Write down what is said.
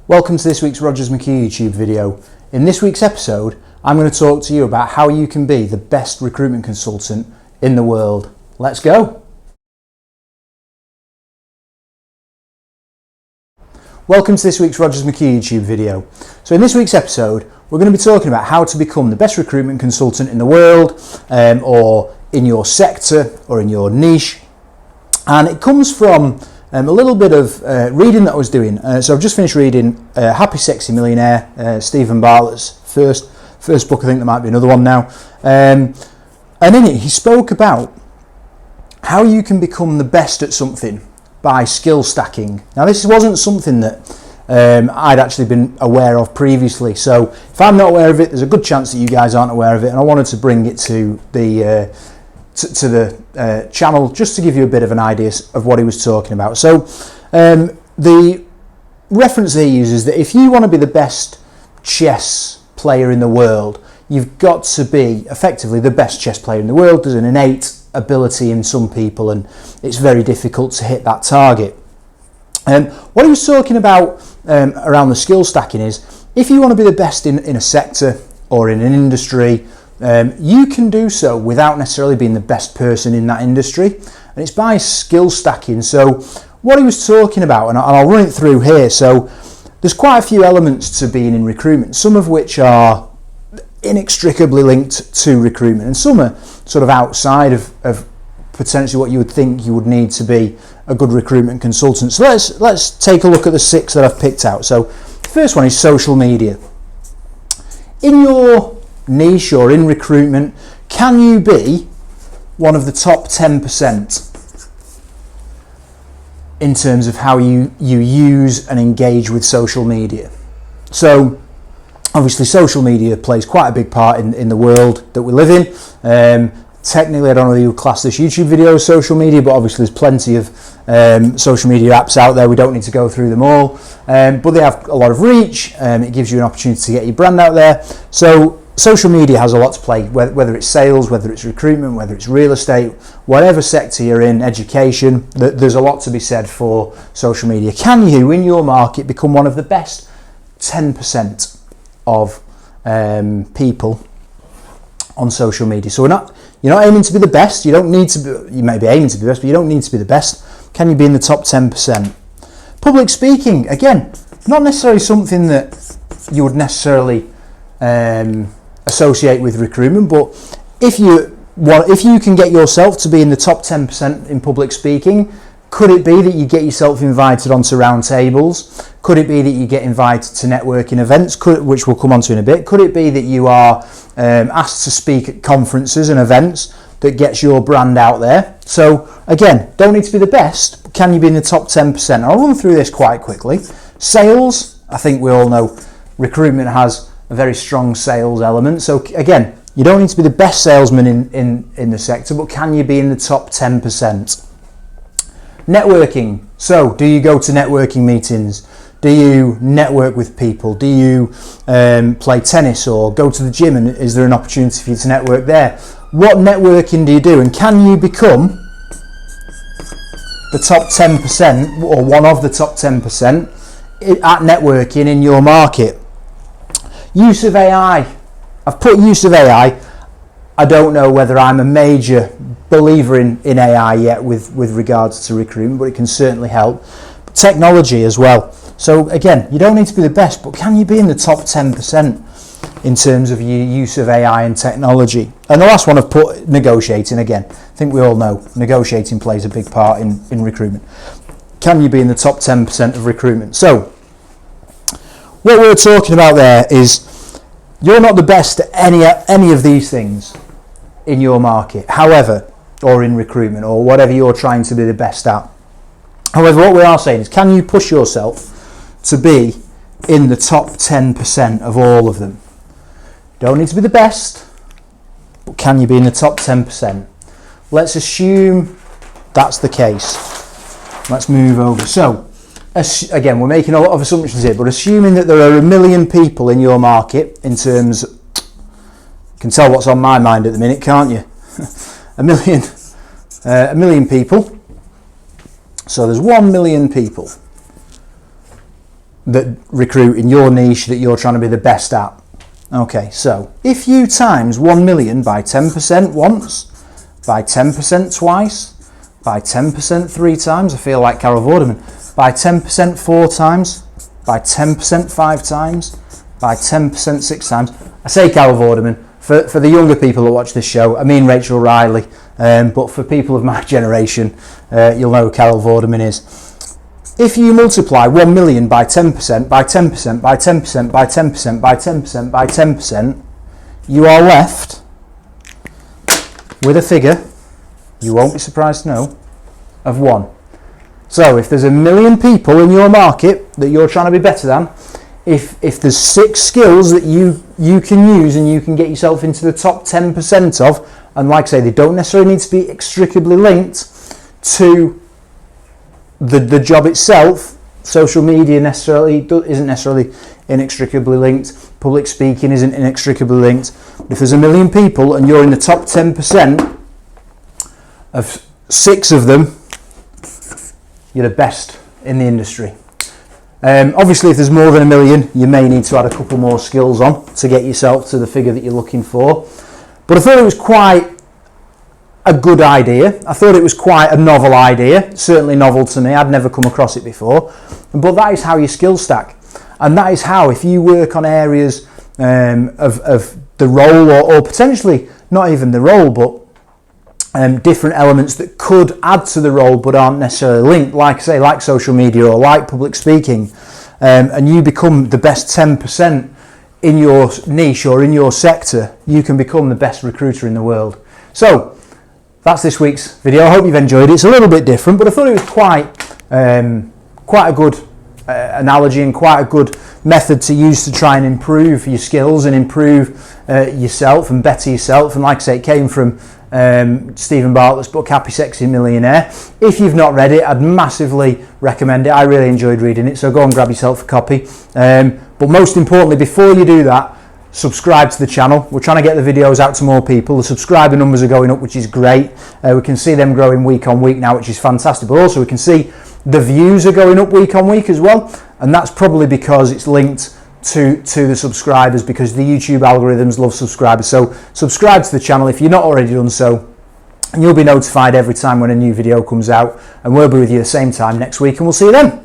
Welcome to this week's Rogers McHugh YouTube video. In this week's episode, I'm going to talk to you about how you can be the best recruitment consultant in the world. Let's go! Welcome to this week's Rogers McHugh YouTube video. So in this week's episode, we're going to be talking about how to become the best recruitment consultant in the world, or in your sector, or in your niche. And it comes from a little bit of reading that I was doing. So I've just finished reading Happy Sexy Millionaire, Stephen Bartlett's first book. I think there might be another one now. And in it, he spoke about how you can become the best at something by skill stacking. Now, this wasn't something that I'd actually been aware of previously. So if I'm not aware of it, there's a good chance that you guys aren't aware of it. And I wanted to bring it to the channel just to give you a bit of an idea of what he was talking about. So the reference he uses that if you want to be the best chess player in the world, you've got to be effectively the best chess player in the world. There's an innate ability in some people and it's very difficult to hit that target. What he was talking about around the skill stacking is if you want to be the best in a sector or in an industry, you can do so without necessarily being the best person in that industry, and it's by skill stacking. So what he was talking about, and I'll run it through here. So there's quite a few elements to being in recruitment, some of which are inextricably linked to recruitment, and some are sort of outside of potentially what you would think you would need to be a good recruitment consultant. So let's take a look at the 6 that I've picked out. So the first one is social media. In your niche or in recruitment, can you be one of the top 10% in terms of how you use and engage with social media? So obviously social media plays quite a big part in the world that we live in. Technically, I don't know whether you would class this YouTube video as social media, but obviously there's plenty of social media apps out there. We don't need to go through them all, but they have a lot of reach. It gives you an opportunity to get your brand out there. So social media has a lot to play, whether it's sales, whether it's recruitment, whether it's real estate, whatever sector you're in, education, there's a lot to be said for social media. Can you, in your market, become one of the best 10% of people on social media? So you're not aiming to be the best. You don't need to be. You may be aiming to be the best, but you don't need to be the best. Can you be in the top 10%? Public speaking, again, not necessarily something that you would necessarily associate with recruitment, but if you can get yourself to be in the top 10% in public speaking, could it be that you get yourself invited onto round tables? Could it be that you get invited to networking events, which we'll come on to in a bit? Could it be that you are asked to speak at conferences and events that gets your brand out there? So again, don't need to be the best, but can you be in the top 10%? I'll run through this quite quickly. Sales, I think we all know recruitment has a very strong sales element. So again, you don't need to be the best salesman in the sector, but can you be in the top 10%? Networking. So do you go to networking meetings? Do you network with people? Do you play tennis or go to the gym, and is there an opportunity for you to network there? What networking do you do, and can you become the top 10% or one of the top 10% at networking in your market? Use of AI. I've put use of AI. I don't know whether I'm a major believer in AI yet with regards to recruitment, but it can certainly help. But technology as well. So again, you don't need to be the best, but can you be in the top 10% in terms of your use of AI and technology? And the last one I've put negotiating. Again, I think we all know negotiating plays a big part in recruitment. Can you be in the top 10% of recruitment? So what we're talking about there is you're not the best at any of these things in your market, however, or in recruitment, or whatever you're trying to be the best at. However, what we are saying is, can you push yourself to be in the top 10% of all of them? Don't need to be the best, but can you be in the top 10%? Let's assume that's the case. Let's move over. So again, we're making a lot of assumptions here, but assuming that there are 1 million people in your market, in terms, you can tell what's on my mind at the minute, can't you? 1 million people. So there's 1 million people. that recruit in your niche that you're trying to be the best at. Okay, so if you times 1 million by 10% once, by 10% twice, by 10% 3 times, I feel like Carol Vorderman, by 10% 4 times, by 10% 5 times, by 10% 6 times. I say Carol Vorderman, for the younger people that watch this show, I mean Rachel Riley, but for people of my generation, you'll know who Carol Vorderman is. If you multiply 1 million by 10%, by 10%, by 10%, by 10%, by 10%, by 10%, you are left with a figure, you won't be surprised to know, of 1. So if there's 1 million people in your market that you're trying to be better than, if there's 6 skills that you can use and you can get yourself into the top 10% of, and like I say, they don't necessarily need to be inextricably linked to the job itself. Social media isn't necessarily inextricably linked. Public speaking isn't inextricably linked. But if there's 1 million people and you're in the top 10% of 6 of them, you're the best in the industry. Obviously, if there's more than 1 million, you may need to add a couple more skills on to get yourself to the figure that you're looking for. But I thought it was quite a good idea. I thought it was quite a novel idea, certainly novel to me. I'd never come across it before. But that is how you skill stack. And that is how, if you work on areas of the role, or potentially not even the role, but different elements that could add to the role but aren't necessarily linked, like say, like social media or like public speaking, and you become the best 10% in your niche or in your sector, you can become the best recruiter in the world. So that's this week's video. I hope you've enjoyed it. It's a little bit different, but I thought it was quite a good analogy and quite a good method to use to try and improve your skills and improve yourself and better yourself. And like I say, it came from Stephen Bartlett's book, Happy Sexy Millionaire. If you've not read it, I'd massively recommend it. I really enjoyed reading it, so go and grab yourself a copy. But most importantly, before you do that, subscribe to the channel. We're trying to get the videos out to more people. The subscriber numbers are going up, which is great. We can see them growing week on week now, which is fantastic. But also we can see the views are going up week on week as well. And that's probably because it's linked to the subscribers, because the YouTube algorithms love subscribers. So subscribe to the channel if you're not already done so, and you'll be notified every time when a new video comes out. And we'll be with you the same time next week, and we'll see you then.